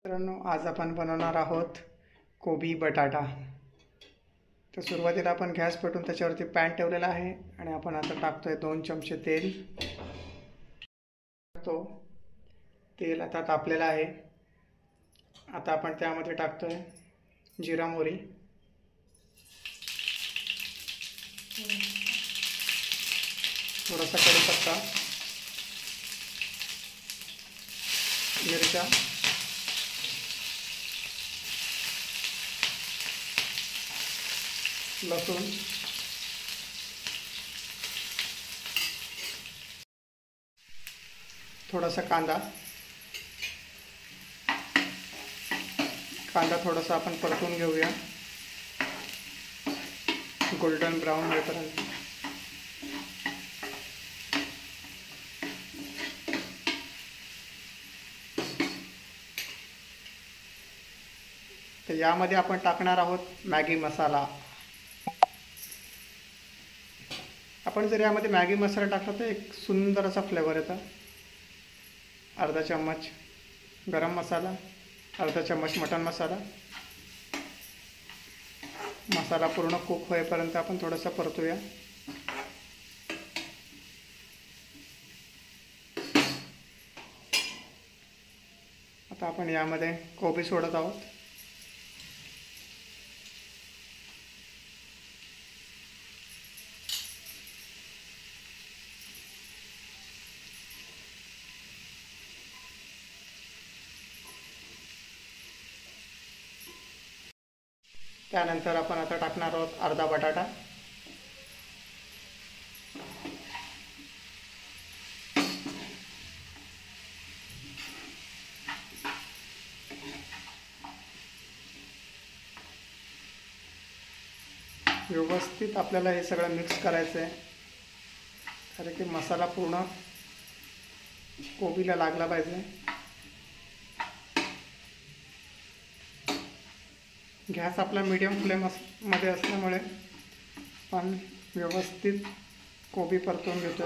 मित्रांनो, आज आपण बनवणार आहोत कोबी बटाटा। तर सुरुवातीला आपण गॅस पेटवून त्याच्यावरती पॅन ठेवलेला आहे आणि आपण आता टाकतोय 2 चमचे तेल। तो तेल आता तापलेला आहे। आता आपण त्यामध्ये टाकतोय जिरा मोहरी, थोडासा कढीपत्ता, मिरच्या, लसूण, थोडासा कांदा थोडासा आपण परतून घेऊया गोल्डन ब्राउन होईपर्यंत। तर यामध्ये आपण टाकणार आहोत मॅगी मसाला। आपण जर यामध्ये मॅगी मसाला टाकला तर एक सुंदर असा फ्लेवर येतो। अर्धा चम्मच गरम मसाला, अर्धा चम्मच मटन मसाला। मसाला पूर्ण कुक होईपर्यंत आपण थोडासा परतूया। आता आपण यामध्ये कोबी सोडत आहोत। त्यानंतर आपण आता टाकणार आहोत अर्धा बटाटा। व्यवस्थित आपल्याला हे सगळं मिक्स करायचं आहे, कारण की मसाला पूर्ण कोबीला लागला पाहिजे। गॅस आपला मीडियम फ्लेममध्ये असल्यामुळे आपण व्यवस्थित कोबी परतून घेतो।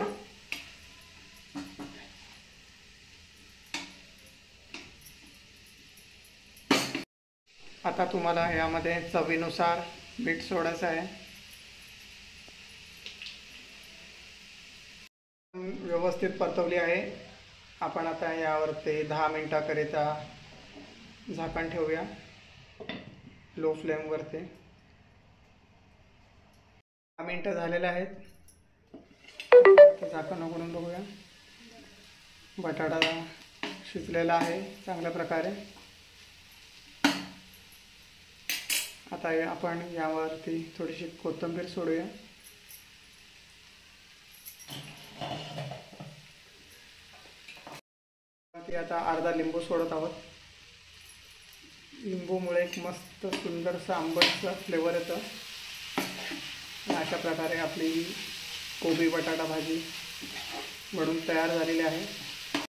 आता तुम्हाला यामध्ये चवीनुसार मीठ सोडायचं आहे। व्यवस्थित परतवली आहे। आपण आता यावरती 10 मिनिटाकरिता झाकण ठेवूया लो फ्लेमवरती। 10 मिनिटं झालेले आहेत। झाकण उघडून बघूया। बटाटा शिजलेला आहे चांगल्या प्रकारे। आता आपण यावरती थोडीशी कोथिंबीर सोडूया। आता अर्धा लिंबू सोडत आहोत। लिंबूमुळे एक मस्त सुंदरसा आंबटचा फ्लेवर येतो। अशा प्रकारे आपली कोबी बटाटा भाजी बनून तयार झालेली आहे।